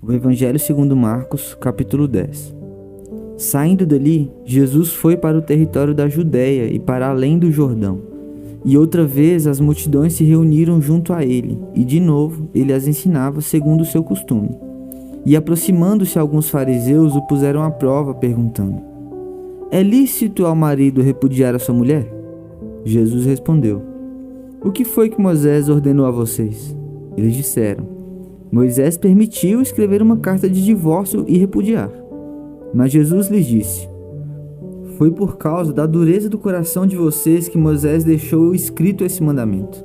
O Evangelho segundo Marcos, capítulo 10. Saindo dali, Jesus foi para o território da Judéia e para além do Jordão. E outra vez as multidões se reuniram junto a ele, e de novo ele as ensinava segundo o seu costume. E aproximando-se alguns fariseus o puseram à prova, perguntando: É lícito ao marido repudiar a sua mulher? Jesus respondeu: O que foi que Moisés ordenou a vocês? Eles disseram: Moisés permitiu escrever uma carta de divórcio e repudiar. Mas Jesus lhes disse: Foi por causa da dureza do coração de vocês que Moisés deixou escrito esse mandamento.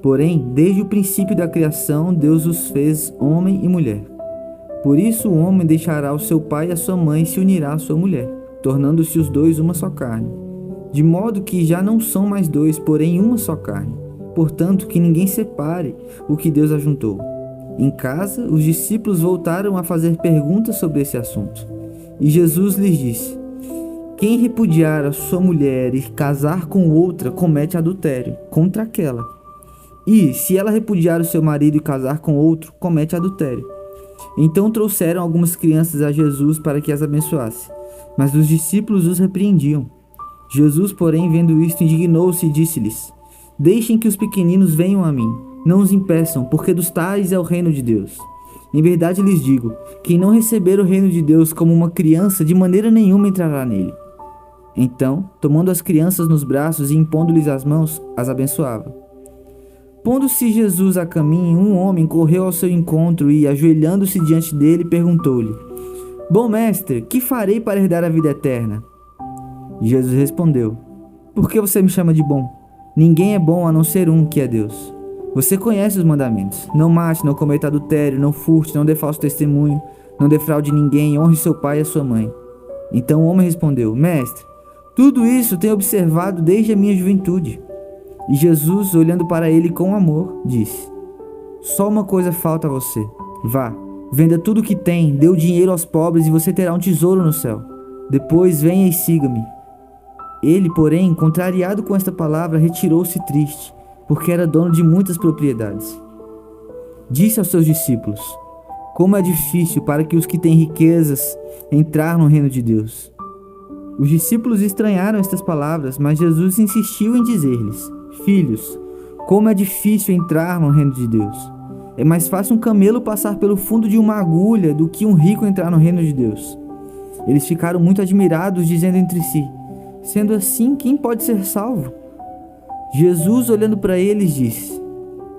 Porém, desde o princípio da criação, Deus os fez homem e mulher. Por isso o homem deixará o seu pai e a sua mãe e se unirá à sua mulher, tornando-se os dois uma só carne. De modo que já não são mais dois, porém uma só carne. Portanto, que ninguém separe o que Deus ajuntou. Em casa, os discípulos voltaram a fazer perguntas sobre esse assunto. E Jesus lhes disse: Quem repudiar a sua mulher e casar com outra, comete adultério contra aquela. E, se ela repudiar o seu marido e casar com outro, comete adultério. Então trouxeram algumas crianças a Jesus para que as abençoasse. Mas os discípulos os repreendiam. Jesus, porém, vendo isto, indignou-se e disse-lhes: Deixem que os pequeninos venham a mim. Não os impeçam, porque dos tais é o reino de Deus. Em verdade lhes digo, quem não receber o reino de Deus como uma criança, de maneira nenhuma entrará nele. Então, tomando as crianças nos braços e impondo-lhes as mãos, as abençoava. Pondo-se Jesus a caminho, um homem correu ao seu encontro e, ajoelhando-se diante dele, perguntou-lhe: Bom mestre, que farei para herdar a vida eterna? Jesus respondeu: Por que você me chama de bom? Ninguém é bom a não ser um, que é Deus. Você conhece os mandamentos: não mate, não cometa adultério, não furte, não dê falso testemunho, não defraude ninguém, honre seu pai e a sua mãe. Então o homem respondeu: Mestre, tudo isso tenho observado desde a minha juventude. E Jesus, olhando para ele com amor, disse: Só uma coisa falta a você. Vá, venda tudo o que tem, dê o dinheiro aos pobres e você terá um tesouro no céu. Depois venha e siga-me. Ele, porém, contrariado com esta palavra, retirou-se triste, porque era dono de muitas propriedades. Disse aos seus discípulos: Como é difícil para que os que têm riquezas entrar no reino de Deus. Os discípulos estranharam estas palavras, mas Jesus insistiu em dizer-lhes: Filhos, como é difícil entrar no reino de Deus. É mais fácil um camelo passar pelo fundo de uma agulha do que um rico entrar no reino de Deus. Eles ficaram muito admirados, dizendo entre si: Sendo assim, quem pode ser salvo? Jesus, olhando para eles, disse: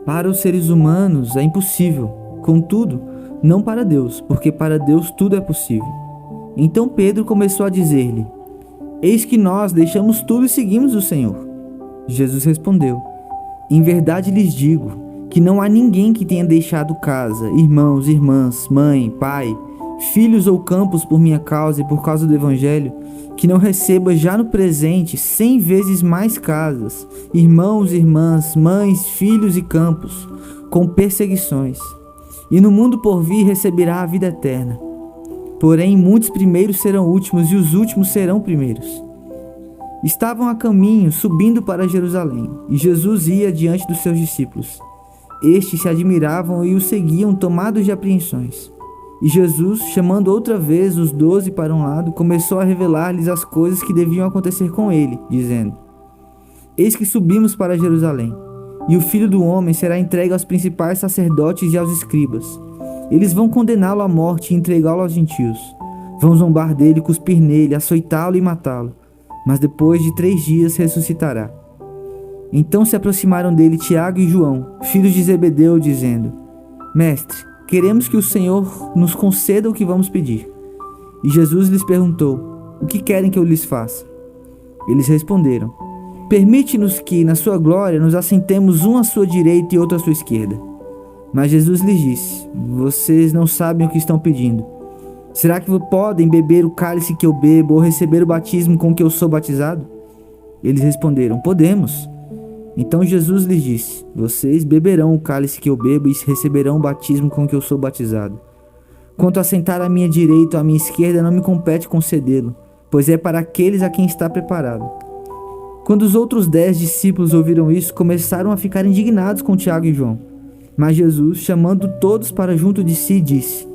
Para os seres humanos é impossível, contudo, não para Deus, porque para Deus tudo é possível. Então Pedro começou a dizer-lhe: Eis que nós deixamos tudo e seguimos o Senhor. Jesus respondeu: Em verdade lhes digo que não há ninguém que tenha deixado casa, irmãos, irmãs, mãe, pai, filhos ou campos por minha causa e por causa do Evangelho, que não receba já no presente 100 vezes mais casas, irmãos, irmãs, mães, filhos e campos, com perseguições, e no mundo por vir receberá a vida eterna. Porém, muitos primeiros serão últimos e os últimos serão primeiros. Estavam a caminho, subindo para Jerusalém, e Jesus ia diante dos seus discípulos. Estes se admiravam e o seguiam, tomados de apreensões. E Jesus, chamando outra vez os 12 para um lado, começou a revelar-lhes as coisas que deviam acontecer com ele, dizendo: Eis que subimos para Jerusalém, e o Filho do Homem será entregue aos principais sacerdotes e aos escribas. Eles vão condená-lo à morte e entregá-lo aos gentios. Vão zombar dele, cuspir nele, açoitá-lo e matá-lo. Mas depois de 3 dias ressuscitará. Então se aproximaram dele Tiago e João, filhos de Zebedeu, dizendo: Mestre, queremos que o Senhor nos conceda o que vamos pedir. E Jesus lhes perguntou: O que querem que eu lhes faça? Eles responderam: Permite-nos que, na sua glória, nos assentemos um à sua direita e outro à sua esquerda. Mas Jesus lhes disse: Vocês não sabem o que estão pedindo. Será que podem beber o cálice que eu bebo ou receber o batismo com que eu sou batizado? Eles responderam: Podemos. Então Jesus lhes disse: Vocês beberão o cálice que eu bebo e receberão o batismo com que eu sou batizado. Quanto a sentar à minha direita ou à minha esquerda, não me compete concedê-lo, pois é para aqueles a quem está preparado. Quando os outros 10 discípulos ouviram isso, começaram a ficar indignados com Tiago e João. Mas Jesus, chamando todos para junto de si, disse: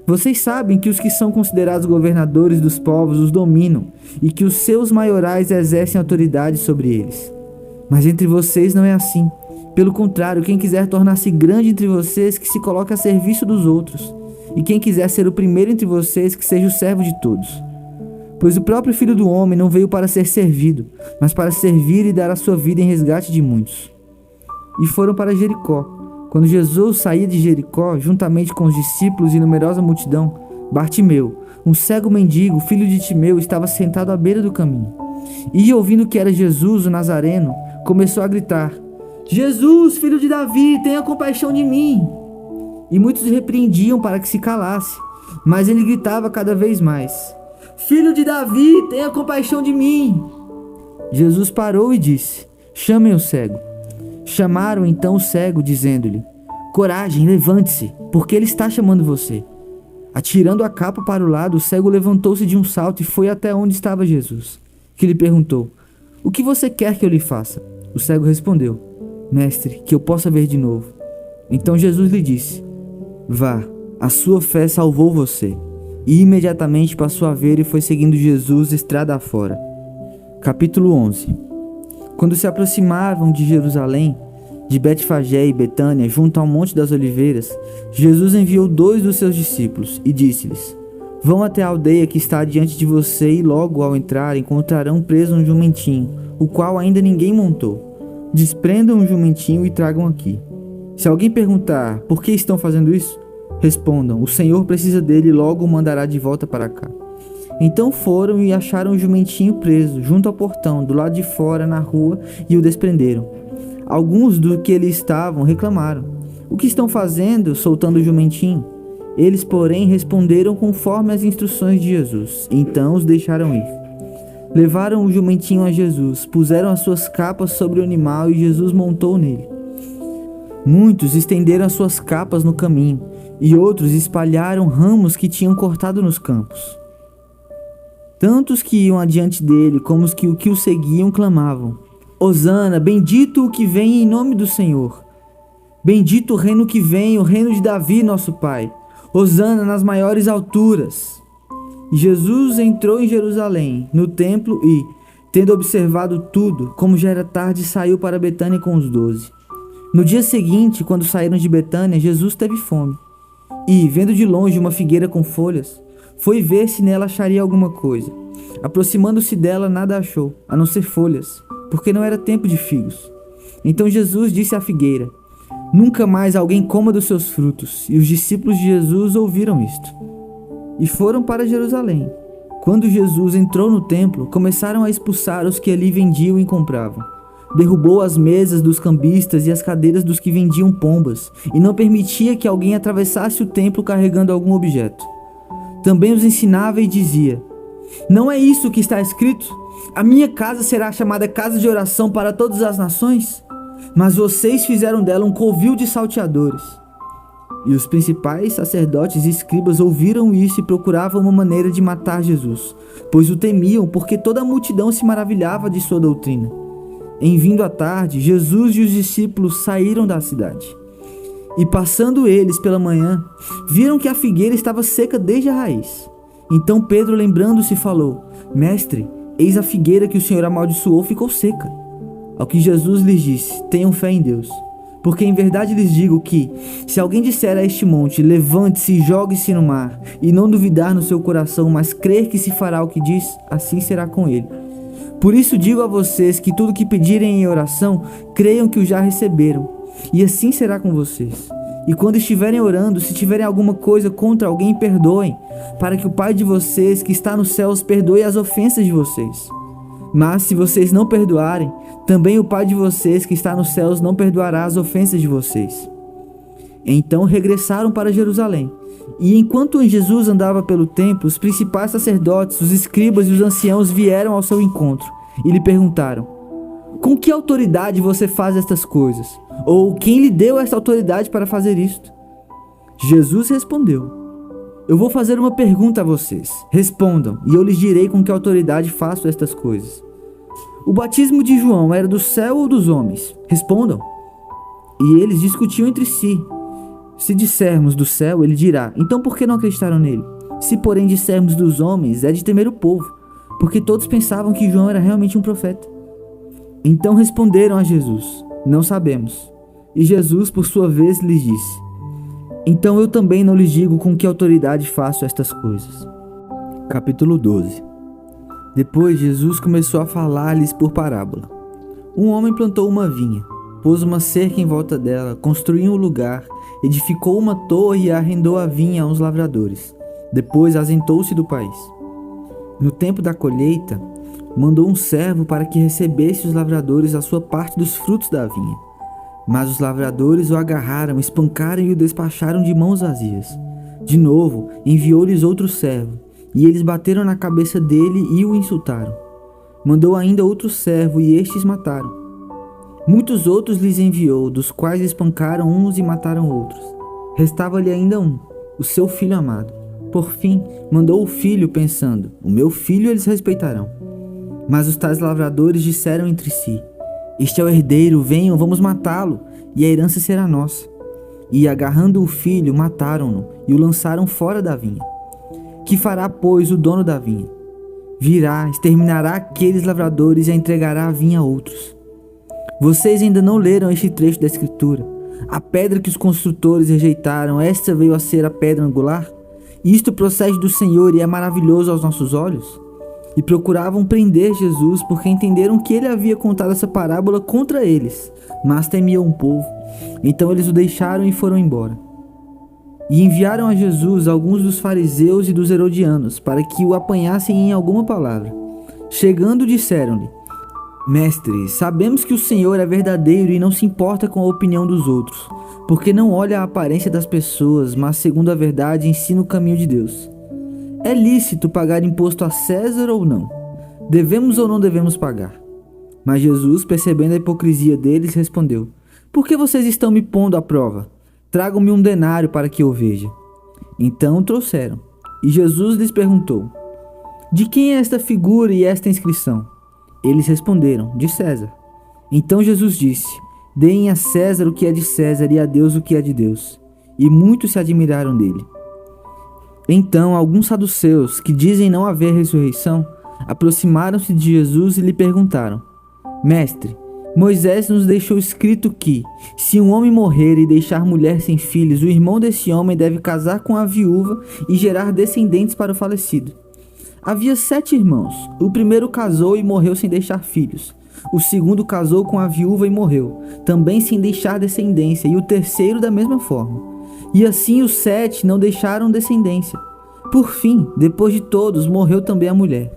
Vocês sabem que os que são considerados governadores dos povos os dominam e que os seus maiorais exercem autoridade sobre eles. Mas entre vocês não é assim. Pelo contrário, quem quiser tornar-se grande entre vocês, que se coloque a serviço dos outros. E quem quiser ser o primeiro entre vocês, que seja o servo de todos. Pois o próprio Filho do Homem não veio para ser servido, mas para servir e dar a sua vida em resgate de muitos. E foram para Jericó. Quando Jesus saía de Jericó, juntamente com os discípulos e numerosa multidão, Bartimeu, um cego mendigo, filho de Timeu, estava sentado à beira do caminho. E, ouvindo que era Jesus, o Nazareno, começou a gritar: Jesus, filho de Davi, tenha compaixão de mim! E muitos o repreendiam para que se calasse, mas ele gritava cada vez mais: Filho de Davi, tenha compaixão de mim! Jesus parou e disse: Chamem o cego. Chamaram então o cego, dizendo-lhe: Coragem, levante-se, porque ele está chamando você. Atirando a capa para o lado, o cego levantou-se de um salto e foi até onde estava Jesus, que lhe perguntou: O que você quer que eu lhe faça? O cego respondeu: Mestre, que eu possa ver de novo. Então Jesus lhe disse: Vá, a sua fé salvou você. E imediatamente passou a ver e foi seguindo Jesus estrada afora. Capítulo 11. Quando se aproximavam de Jerusalém, de Betfagé e Betânia, junto ao Monte das Oliveiras, Jesus enviou 2 dos seus discípulos e disse-lhes: Vão até a aldeia que está diante de você e logo ao entrar encontrarão preso um jumentinho, o qual ainda ninguém montou. Desprendam o jumentinho e tragam aqui. Se alguém perguntar por que estão fazendo isso, respondam: o Senhor precisa dele e logo o mandará de volta para cá. Então foram e acharam o jumentinho preso, junto ao portão, do lado de fora, na rua, e o desprenderam. Alguns do que ali estavam reclamaram: O que estão fazendo, soltando o jumentinho? Eles, porém, responderam conforme as instruções de Jesus. Então os deixaram ir. Levaram o jumentinho a Jesus, puseram as suas capas sobre o animal e Jesus montou nele. Muitos estenderam as suas capas no caminho, e outros espalharam ramos que tinham cortado nos campos. Tanto os que iam adiante dele, como os que o seguiam, clamavam: Hosana, bendito o que vem em nome do Senhor. Bendito o reino que vem, o reino de Davi, nosso pai. Hosana nas maiores alturas. E Jesus entrou em Jerusalém, no templo e, tendo observado tudo, como já era tarde, saiu para Betânia com os 12. No dia seguinte, quando saíram de Betânia, Jesus teve fome. E, vendo de longe uma figueira com folhas, foi ver se nela acharia alguma coisa. Aproximando-se dela, nada achou, a não ser folhas, porque não era tempo de figos. Então Jesus disse à figueira: Nunca mais alguém coma dos seus frutos. E os discípulos de Jesus ouviram isto. E foram para Jerusalém. Quando Jesus entrou no templo, começaram a expulsar os que ali vendiam e compravam. Derrubou as mesas dos cambistas e as cadeiras dos que vendiam pombas, e não permitia que alguém atravessasse o templo carregando algum objeto. Também os ensinava e dizia: Não é isso que está escrito? A minha casa será chamada casa de oração para todas as nações? Mas vocês fizeram dela um covil de salteadores. E os principais sacerdotes e escribas ouviram isso e procuravam uma maneira de matar Jesus, pois o temiam, porque toda a multidão se maravilhava de sua doutrina. Em vindo a tarde, Jesus e os discípulos saíram da cidade. E passando eles pela manhã, viram que a figueira estava seca desde a raiz. Então Pedro, lembrando-se, falou: Mestre, eis a figueira que o Senhor amaldiçoou ficou seca. Ao que Jesus lhes disse: Tenham fé em Deus. Porque em verdade lhes digo que, se alguém disser a este monte: Levante-se e jogue-se no mar, e não duvidar no seu coração, mas crer que se fará o que diz, assim será com ele. Por isso digo a vocês que tudo que pedirem em oração, creiam que o já receberam, e assim será com vocês. E quando estiverem orando, se tiverem alguma coisa contra alguém, perdoem, para que o Pai de vocês, que está nos céus, perdoe as ofensas de vocês. Mas se vocês não perdoarem, também o Pai de vocês, que está nos céus, não perdoará as ofensas de vocês. Então regressaram para Jerusalém. E enquanto Jesus andava pelo templo, os principais sacerdotes, os escribas e os anciãos vieram ao seu encontro e lhe perguntaram: Com que autoridade você faz estas coisas? Ou quem lhe deu esta autoridade para fazer isto? Jesus respondeu: Eu vou fazer uma pergunta a vocês. Respondam, e eu lhes direi com que autoridade faço estas coisas. O batismo de João era do céu ou dos homens? Respondam. E eles discutiam entre si Se dissermos do céu, ele dirá: então por que não acreditaram nele? Se porém dissermos dos homens, é de temer o povo, porque todos pensavam que João era realmente um profeta. Então responderam a Jesus: não sabemos. E Jesus, por sua vez, lhes disse: então eu também não lhes digo com que autoridade faço estas coisas. Capítulo 12. Depois Jesus começou a falar-lhes por parábola. Um homem plantou uma vinha, pôs uma cerca em volta dela, construiu um lugar, edificou uma torre e arrendou a vinha a uns lavradores. Depois ausentou-se do país. No tempo da colheita, mandou um servo para que recebesse os lavradores a sua parte dos frutos da vinha. Mas os lavradores o agarraram, espancaram e o despacharam de mãos vazias. De novo, enviou-lhes outro servo, e eles bateram na cabeça dele e o insultaram. Mandou ainda outro servo, e estes mataram. Muitos outros lhes enviou, dos quais espancaram uns e mataram outros. Restava-lhe ainda um, o seu filho amado. Por fim, mandou o filho, pensando: o meu filho eles respeitarão. Mas os tais lavradores disseram entre si: este é o herdeiro, venham, vamos matá-lo, e a herança será nossa. E agarrando o filho, mataram-no e o lançaram fora da vinha. Que fará, pois, o dono da vinha? Virá, exterminará aqueles lavradores e entregará a vinha a outros. Vocês ainda não leram este trecho da Escritura? A pedra que os construtores rejeitaram, esta veio a ser a pedra angular? Isto procede do Senhor e é maravilhoso aos nossos olhos? E procuravam prender Jesus, porque entenderam que ele havia contado essa parábola contra eles, mas temiam o povo. Então eles o deixaram e foram embora. E enviaram a Jesus alguns dos fariseus e dos herodianos, para que o apanhassem em alguma palavra. Chegando, disseram-lhe: mestre, sabemos que o Senhor é verdadeiro e não se importa com a opinião dos outros, porque não olha a aparência das pessoas, mas segundo a verdade ensina o caminho de Deus. É lícito pagar imposto a César ou não? Devemos ou não devemos pagar? Mas Jesus, percebendo a hipocrisia deles, respondeu: por que vocês estão me pondo à prova? Tragam-me um denário para que eu veja. Então trouxeram. E Jesus lhes perguntou: de quem é esta figura e esta inscrição? Eles responderam: de César. Então Jesus disse: deem a César o que é de César e a Deus o que é de Deus. E muitos se admiraram dele. Então alguns saduceus, que dizem não haver ressurreição, aproximaram-se de Jesus e lhe perguntaram: mestre, Moisés nos deixou escrito que, se um homem morrer e deixar mulher sem filhos, o irmão desse homem deve casar com a viúva e gerar descendentes para o falecido. Havia 7 irmãos. O primeiro casou e morreu sem deixar filhos. O segundo casou com a viúva e morreu, também sem deixar descendência, e o terceiro da mesma forma. E assim os 7 não deixaram descendência. Por fim, depois de todos, morreu também a mulher.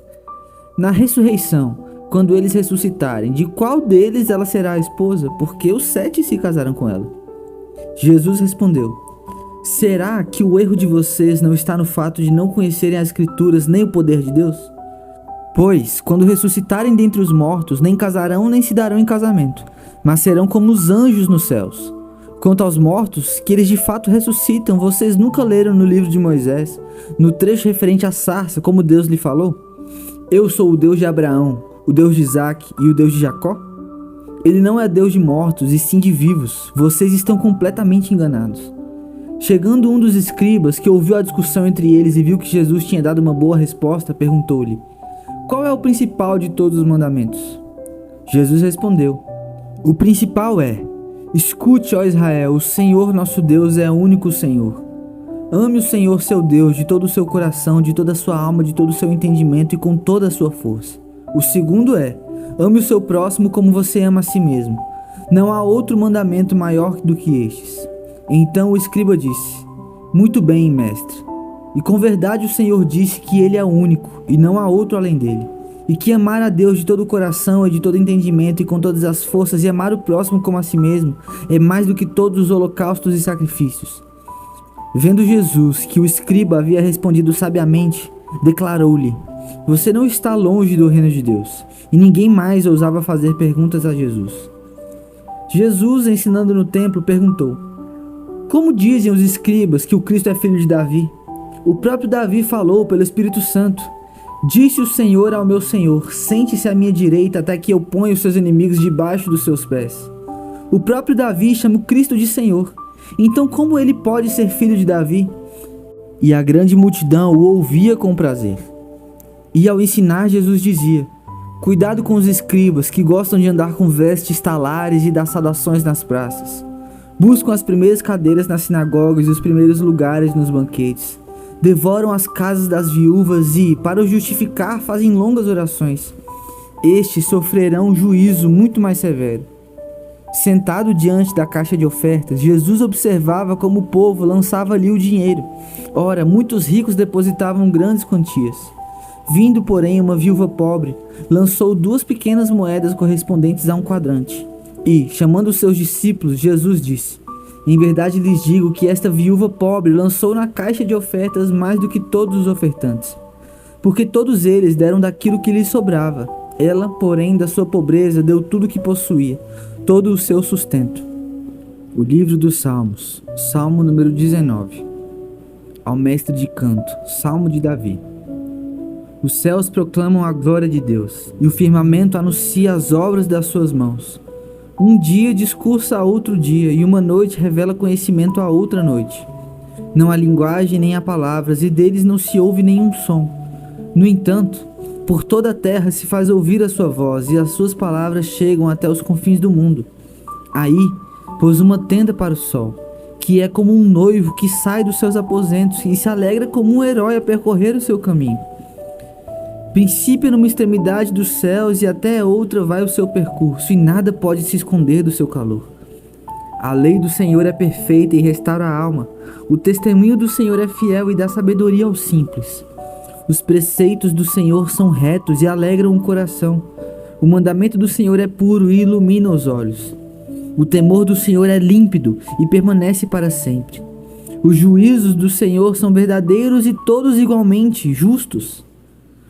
Na ressurreição, quando eles ressuscitarem, de qual deles ela será a esposa? Porque os 7 se casaram com ela. Jesus respondeu: será que o erro de vocês não está no fato de não conhecerem as Escrituras nem o poder de Deus? Pois, quando ressuscitarem dentre os mortos, nem casarão nem se darão em casamento, mas serão como os anjos nos céus. Quanto aos mortos, que eles de fato ressuscitam, vocês nunca leram no livro de Moisés, no trecho referente à sarça, como Deus lhe falou? Eu sou o Deus de Abraão, o Deus de Isaque e o Deus de Jacó? Ele não é Deus de mortos, e sim de vivos. Vocês estão completamente enganados. Chegando um dos escribas, que ouviu a discussão entre eles e viu que Jesus tinha dado uma boa resposta, perguntou-lhe: qual é o principal de todos os mandamentos? Jesus respondeu: o principal é: escute, ó Israel, o Senhor nosso Deus é o único Senhor. Ame o Senhor seu Deus de todo o seu coração, de toda a sua alma, de todo o seu entendimento e com toda a sua força. O segundo é: ame o seu próximo como você ama a si mesmo. Não há outro mandamento maior do que estes. Então o escriba disse: muito bem, mestre. E com verdade o Senhor disse que ele é o único e não há outro além dele. E que amar a Deus de todo o coração e de todo entendimento e com todas as forças e amar o próximo como a si mesmo é mais do que todos os holocaustos e sacrifícios. Vendo Jesus que o escriba havia respondido sabiamente, declarou-lhe: você não está longe do reino de Deus. E ninguém mais ousava fazer perguntas a Jesus. Jesus, ensinando no templo, perguntou: como dizem os escribas que o Cristo é filho de Davi? O próprio Davi falou pelo Espírito Santo: disse o Senhor ao meu Senhor: sente-se à minha direita até que eu ponha os seus inimigos debaixo dos seus pés. O próprio Davi chama o Cristo de Senhor. Então como ele pode ser filho de Davi? E a grande multidão o ouvia com prazer. E ao ensinar, Jesus dizia: cuidado com os escribas que gostam de andar com vestes talares e dar saudações nas praças. Buscam as primeiras cadeiras nas sinagogas e os primeiros lugares nos banquetes. Devoram as casas das viúvas e, para o justificar, fazem longas orações. Estes sofrerão juízo muito mais severo. Sentado diante da caixa de ofertas, Jesus observava como o povo lançava ali o dinheiro. Ora, muitos ricos depositavam grandes quantias. Vindo, porém, uma viúva pobre, lançou 2 pequenas moedas correspondentes a um quadrante. E, chamando os seus discípulos, Jesus disse: em verdade lhes digo que esta viúva pobre lançou na caixa de ofertas mais do que todos os ofertantes, porque todos eles deram daquilo que lhes sobrava. Ela, porém, da sua pobreza deu tudo o que possuía, todo o seu sustento. O livro dos Salmos, Salmo número 19. Ao mestre de canto, Salmo de Davi. Os céus proclamam a glória de Deus, e o firmamento anuncia as obras das suas mãos. Um dia discursa a outro dia, e uma noite revela conhecimento a outra noite. Não há linguagem nem há palavras, e deles não se ouve nenhum som. No entanto, por toda a terra se faz ouvir a sua voz, e as suas palavras chegam até os confins do mundo. Aí pôs uma tenda para o sol, que é como um noivo que sai dos seus aposentos e se alegra como um herói a percorrer o seu caminho. Princípio numa extremidade dos céus e até outra vai o seu percurso, e nada pode se esconder do seu calor. A lei do Senhor é perfeita e restaura a alma. O testemunho do Senhor é fiel e dá sabedoria aos simples. Os preceitos do Senhor são retos e alegram o coração. O mandamento do Senhor é puro e ilumina os olhos. O temor do Senhor é límpido e permanece para sempre. Os juízos do Senhor são verdadeiros e todos igualmente justos.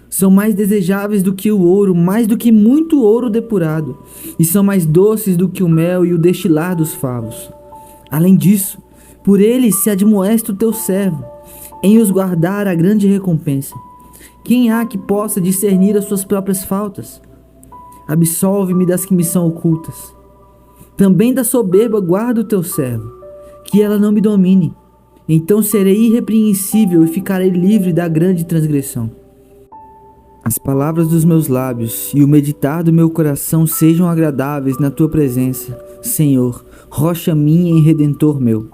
São mais desejáveis do que o ouro, mais do que muito ouro depurado, e são mais doces do que o mel e o destilar dos favos. Além disso, por eles se admoesta o teu servo, em os guardar a grande recompensa. Quem há que possa discernir as suas próprias faltas? Absolve-me das que me são ocultas. Também da soberba guarda o teu servo, que ela não me domine. Então serei irrepreensível e ficarei livre da grande transgressão. As palavras dos meus lábios e o meditar do meu coração sejam agradáveis na tua presença, Senhor, rocha minha e redentor meu.